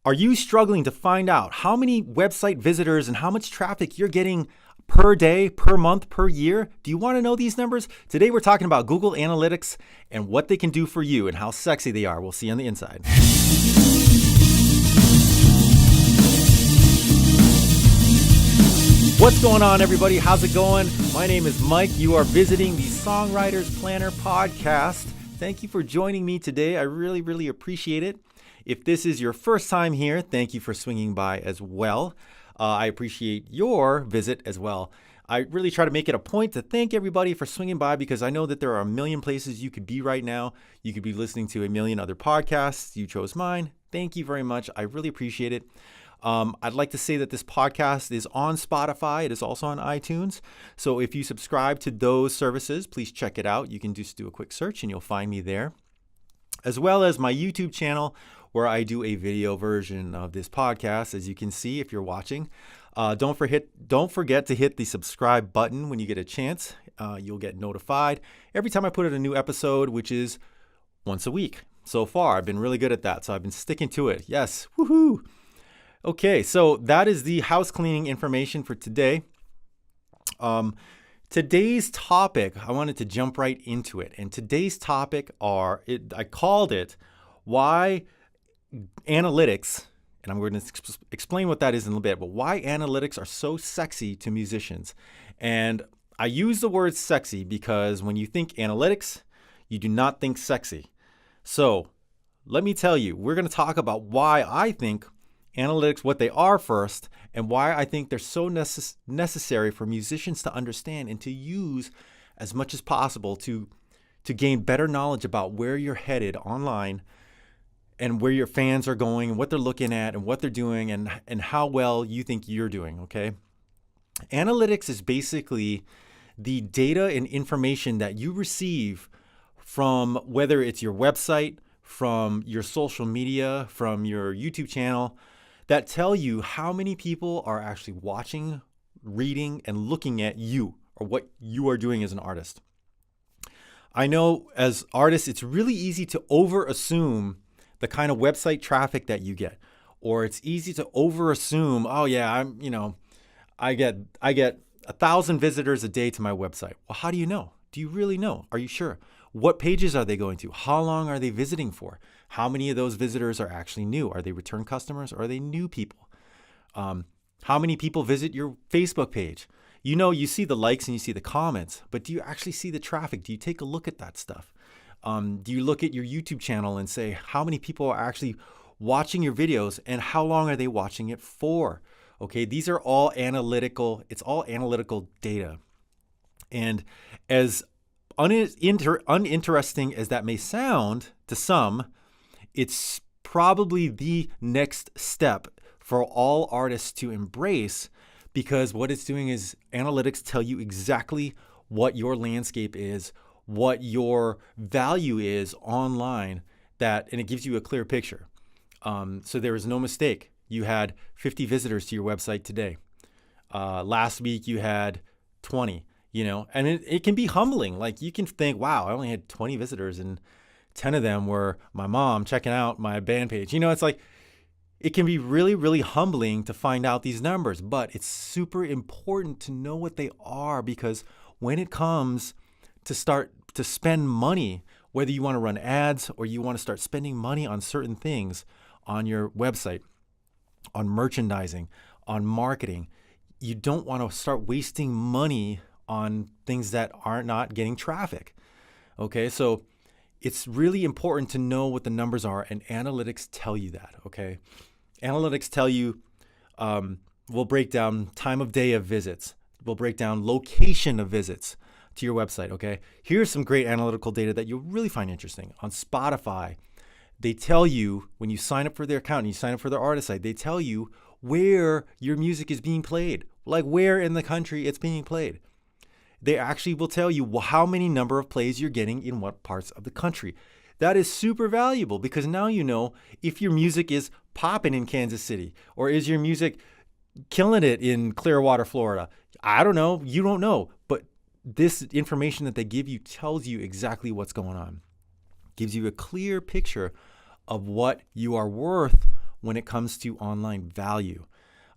Are you struggling to find out how many website visitors and how much traffic you're getting per day, per month, per year? Do you want to know these numbers? Today we're talking about Google Analytics and what they can do for you and how sexy they are. We'll see you on the inside. What's going on, everybody? How's it going? My name is Mike. You are visiting the Songwriters Planner podcast. Thank you for joining me today. I really appreciate it. If this is your first time here, thank you for swinging by as well. I appreciate your visit as well. I really try to make it a point to thank everybody for swinging by because I know that there are a million places you could be right now. You could be listening to a million other podcasts. You chose mine. Thank you very much. I really appreciate it. I'd like to say that this podcast is on Spotify. It is also on iTunes. So if you subscribe to those services, please check it out. You can just do a quick search and you'll find me there, as well as my YouTube channel where I do a video version of this podcast. As you can see, if you're watching, don't forget to hit the subscribe button when you get a chance. You'll get notified every time I put out a new episode, which is once a week. So far, I've been really good at that. So I've been sticking to it. Yes. Woohoo. Okay, so that is the house cleaning information for today. Today's topic, I wanted to jump right into it. And today's topic I called it why analytics, and I'm going to explain what that is in a little bit, but why analytics are so sexy to musicians. And I use the word sexy because when you think analytics, you do not think sexy. So let me tell you, we're going to talk about why I think analytics, what they are first, and why I think they're so necessary for musicians to understand and to use as much as possible to gain better knowledge about where you're headed online and where your fans are going and what they're looking at and what they're doing and how well you think you're doing, okay? Analytics is basically the data and information that you receive from whether it's your website, from your social media, from your YouTube channel, that tell you how many people are actually watching, reading, and looking at you or what you are doing as an artist. I know as artists, it's really easy to over-assume the kind of website traffic that you get, or it's easy to over-assume, oh yeah, I get 1,000 visitors a day to my website. Well, how do you know? Do you really know? Are you sure? What pages are they going to? How long are they visiting for? How many of those visitors are actually new? Are they return customers or are they new people? How many people visit your Facebook page? You know, you see the likes and you see the comments, but do you actually see the traffic? Do you take a look at that stuff? Do you look at your YouTube channel and say, how many people are actually watching your videos and how long are they watching it for? Okay, these are all analytical. It's all analytical data. And as uninteresting as that may sound to some, it's probably the next step for all artists to embrace, because what it's doing is analytics tell you exactly what your landscape is, what your value is online, and it gives you a clear picture. So there is no mistake. You had 50 visitors to your website today. Last week you had 20. And it can be humbling. Like you can think, wow, I only had 20 visitors and 10 of them were my mom checking out my band page. It's like, it can be really humbling to find out these numbers, but it's super important to know what they are, because when it comes to start to spend money, whether you want to run ads or you want to start spending money on certain things on your website, on merchandising, on marketing, you don't want to start wasting money on things that are not getting traffic. Okay, so it's really important to know what the numbers are, and analytics tell you that. Okay, analytics tell you, we'll break down time of day of visits, we'll break down location of visits to your website. Okay, here's some great analytical data that you'll really find interesting. On Spotify, they tell you when you sign up for their account and you sign up for their artist site, they tell you where your music is being played, like where in the country it's being played. They actually will tell you how many number of plays you're getting in what parts of the country. That is super valuable, because now you know if your music is popping in Kansas City, or is your music killing it in Clearwater, Florida. I don't know. You don't know. But this information that they give you tells you exactly what's going on. Gives you a clear picture of what you are worth when it comes to online value.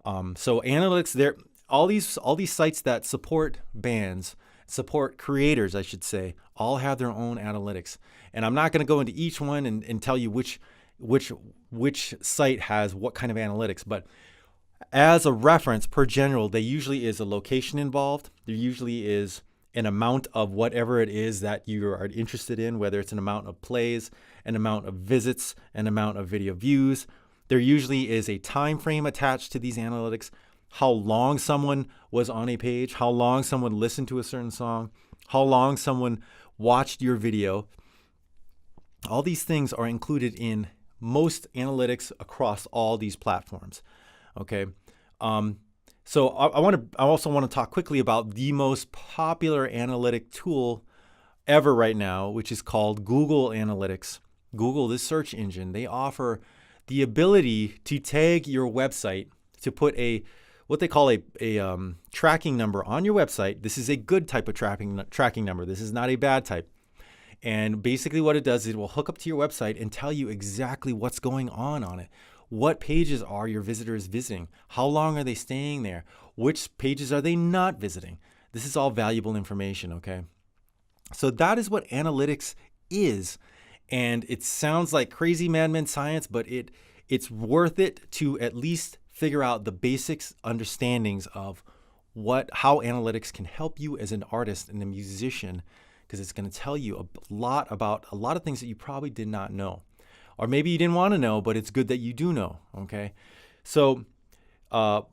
So analytics, there, all these sites that support bands, support creators, I should say, all have their own analytics. And I'm not going to go into each one and tell you which site has what kind of analytics, but as a reference per general, there usually is a location involved. There usually is an amount of whatever it is that you are interested in, whether it's an amount of plays, an amount of visits, an amount of video views. There usually is a time frame attached to these analytics, how long someone was on a page, how long someone listened to a certain song, how long someone watched your video. All these things are included in most analytics across all these platforms. Okay. So I also want to talk quickly about the most popular analytic tool ever right now, which is called Google Analytics. Google, this search engine, they offer the ability to tag your website, to put what they call a tracking number on your website. This is a good type of tracking number. This is not a bad type. And basically what it does is it will hook up to your website and tell you exactly what's going on it. What pages are your visitors visiting? How long are they staying there? Which pages are they not visiting? This is all valuable information, okay? So that is what analytics is. And it sounds like crazy madman science, but it's worth it to at least figure out the basics understandings of how analytics can help you as an artist and a musician, because it's going to tell you a lot about a lot of things that you probably did not know. Or maybe you didn't want to know, but it's good that you do know, okay? So I'm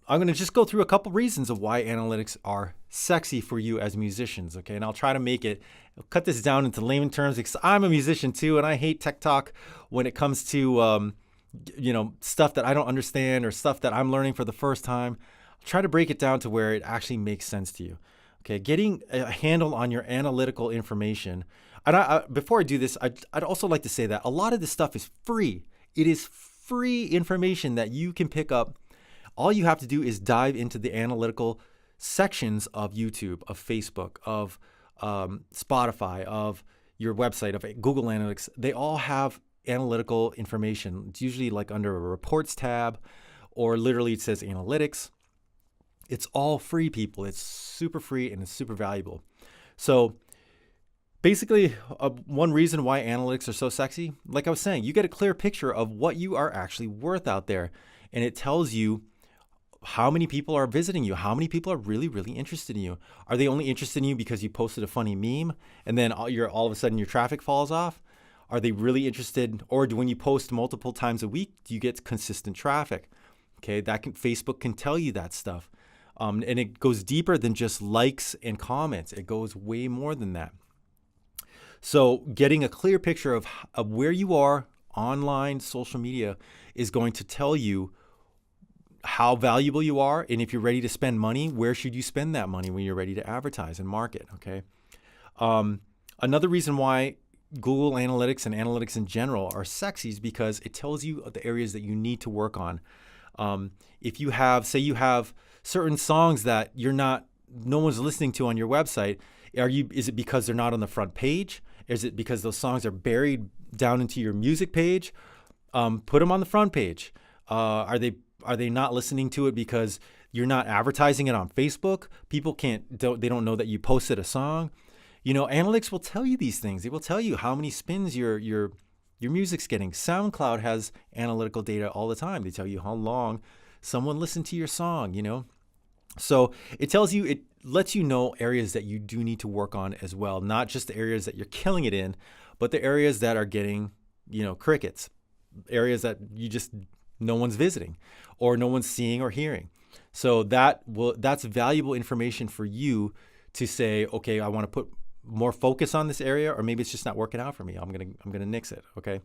going to just go through a couple reasons of why analytics are sexy for you as musicians, okay? And I'll try to cut this down into layman terms, because I'm a musician too, and I hate tech talk when it comes to, stuff that I don't understand or stuff that I'm learning for the first time. I'll try to break it down to where it actually makes sense to you, okay? Getting a handle on your analytical information. And before I do this, I'd also like to say that a lot of this stuff is free. It is free information that you can pick up. All you have to do is dive into the analytical sections of YouTube, of Facebook, of Spotify, of your website, of Google Analytics. They all have analytical information. It's usually like under a reports tab, or literally it says analytics. It's all free, people. It's super free and it's super valuable. So basically, one reason why analytics are so sexy, like I was saying, you get a clear picture of what you are actually worth out there. And it tells you how many people are visiting you, how many people are really, really interested in you. Are they only interested in you because you posted a funny meme and then all of a sudden your traffic falls off? Are they really interested, or when you post multiple times a week, do you get consistent traffic? Okay, Facebook can tell you that stuff. And it goes deeper than just likes and comments. It goes way more than that. So getting a clear picture of where you are online, social media, is going to tell you how valuable you are. And if you're ready to spend money, where should you spend that money when you're ready to advertise and market, okay? Another reason why Google Analytics and analytics in general are sexy is because it tells you the areas that you need to work on. If you have certain songs that no one's listening to on your website, is it because they're not on the front page? Is it because those songs are buried down into your music page? Put them on the front page. Are they not listening to it because you're not advertising it on Facebook? People they don't know that you posted a song. Analytics will tell you these things. It will tell you how many spins your music's getting. SoundCloud has analytical data all the time. They tell you how long someone listened to your song, So it lets you know areas that you do need to work on as well, not just the areas that you're killing it in, but the areas that are getting, crickets, areas that no one's visiting or no one's seeing or hearing. So that's valuable information for you to say, okay, I want to put more focus on this area, or maybe it's just not working out for me. I'm gonna nix it. Okay.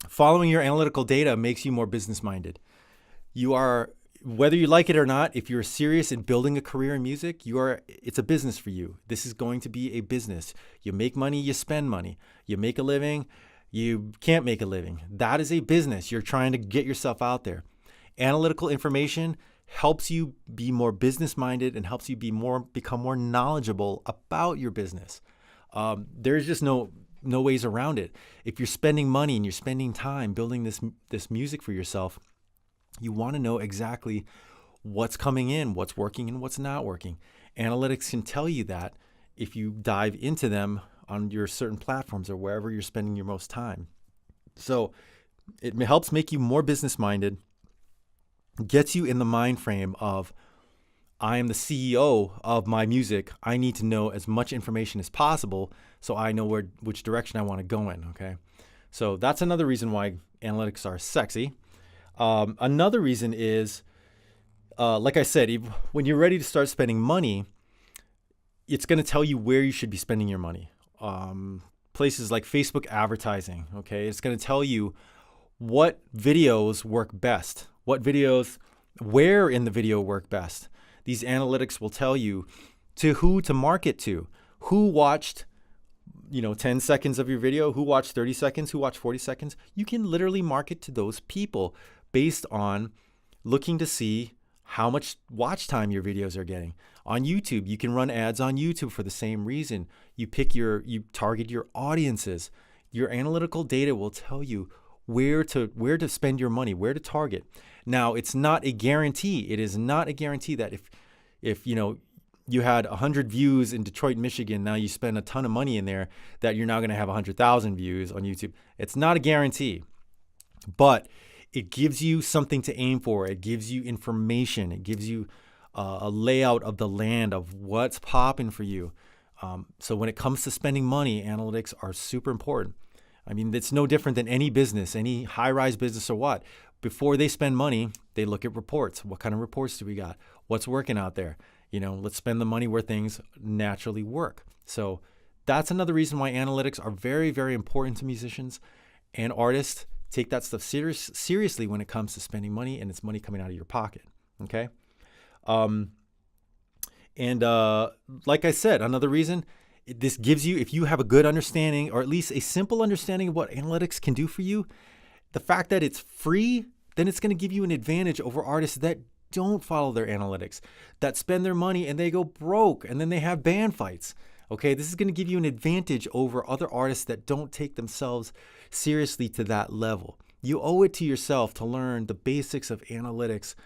Following your analytical data makes you more business minded. Whether you like it or not, if you're serious in building a career in music, it's a business for you. This is going to be a business. You make money, you spend money. You make a living, you can't make a living. That is a business. You're trying to get yourself out there. Analytical information helps you be more business-minded and helps you become more knowledgeable about your business. There's just no no ways around it. If you're spending money and you're spending time building this music for yourself, you want to know exactly what's coming in, what's working and what's not working. Analytics can tell you that if you dive into them on your certain platforms or wherever you're spending your most time. So it helps make you more business minded, gets you in the mind frame of, I am the CEO of my music. I need to know as much information as possible so I know which direction I want to go in. Okay. So that's another reason why analytics are sexy. Another reason is, like I said, when you're ready to start spending money, it's going to tell you where you should be spending your money. Places like Facebook advertising. Okay. It's going to tell you what videos work best, where in the video work best. These analytics will tell you to who to market to, who watched, 10 seconds of your video, who watched 30 seconds, who watched 40 seconds. You can literally market to those people based on looking to see how much watch time your videos are getting. On YouTube, you can run ads on YouTube for the same reason. You target your audiences. Your analytical data will tell you where to spend your money, where to target. Now, it's not a guarantee. It is not a guarantee that if you had 100 views in Detroit, Michigan, now you spend a ton of money in there, that you're now going to have 100,000 views on YouTube. It's not a guarantee, but it gives you something to aim for. It gives you information. It gives you a layout of the land of what's popping for you. So when it comes to spending money, analytics are super important. I mean, it's no different than any business, any high-rise business or what. Before they spend money, they look at reports. What kind of reports do we got? What's working out there? Let's spend the money where things naturally work. So that's another reason why analytics are very, very important to musicians and artists. Take that stuff seriously when it comes to spending money, and it's money coming out of your pocket. Okay. Like I said, another reason, this gives you, if you have a good understanding, or at least a simple understanding of what analytics can do for you, the fact that it's free, then it's going to give you an advantage over artists that don't follow their analytics, that spend their money and they go broke and then they have band fights. Okay, this is going to give you an advantage over other artists that don't take themselves seriously to that level. You owe it to yourself to learn the basics of analytics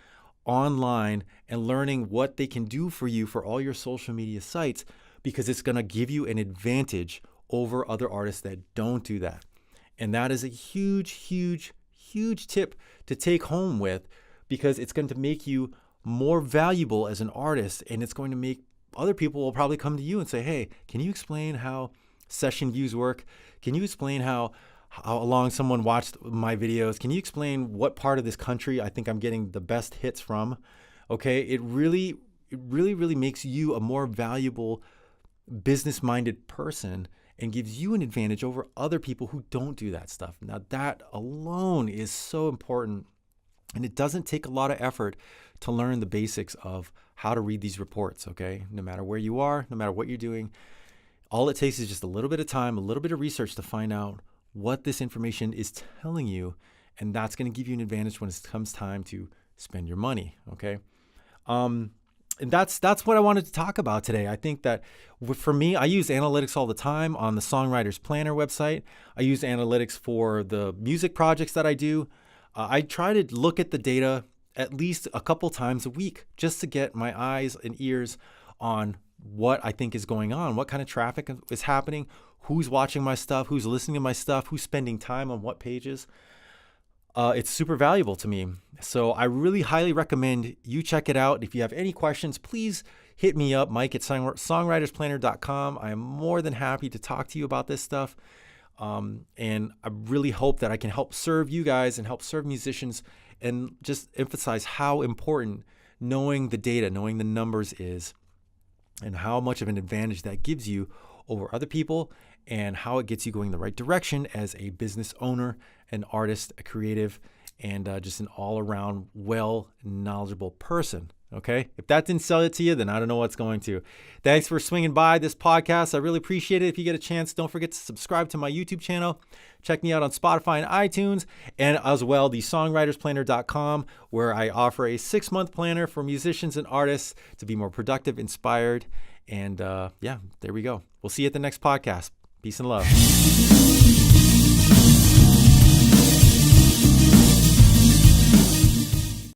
online and learning what they can do for you for all your social media sites, because it's going to give you an advantage over other artists that don't do that. And that is a huge, huge, huge tip to take home with, because it's going to make you more valuable as an artist, and it's going to make other people will probably come to you and say, hey, can you explain how session views work? Can you explain how long someone watched my videos? Can you explain what part of this country I think I'm getting the best hits from? Okay, it really makes you a more valuable business-minded person and gives you an advantage over other people who don't do that stuff. Now, that alone is so important, and it doesn't take a lot of effort to learn the basics of how to read these reports, okay? No matter where you are, no matter what you're doing, all it takes is just a little bit of time, a little bit of research to find out what this information is telling you, and that's going to give you an advantage when it comes time to spend your money, okay? And that's what I wanted to talk about today. I think that for me, I use analytics all the time on the Songwriters Planner website. I use analytics for the music projects that I do. I try to look at the data at least a couple times a week just to get my eyes and ears on what I think is going on, what kind of traffic is happening, who's watching my stuff, who's listening to my stuff, who's spending time on what pages. It's super valuable to me. So I really highly recommend you check it out. If you have any questions, please hit me up, Mike at songwritersplanner.com. I am more than happy to talk to you about this stuff. And I really hope that I can help serve you guys and help serve musicians, and just emphasize how important knowing the data, knowing the numbers is, and how much of an advantage that gives you over other people, and how it gets you going the right direction as a business owner, an artist, a creative, and just an all-around well knowledgeable person. Okay, if that didn't sell it to you, then I don't know what's going to. Thanks for swinging by this podcast. I really appreciate it. If you get a chance, don't forget to subscribe to my YouTube channel. Check me out on Spotify and iTunes, and as well the songwritersplanner.com, where I offer a 6-month planner for musicians and artists to be more productive, inspired, and yeah, there we go. We'll see you at the next podcast. Peace and love.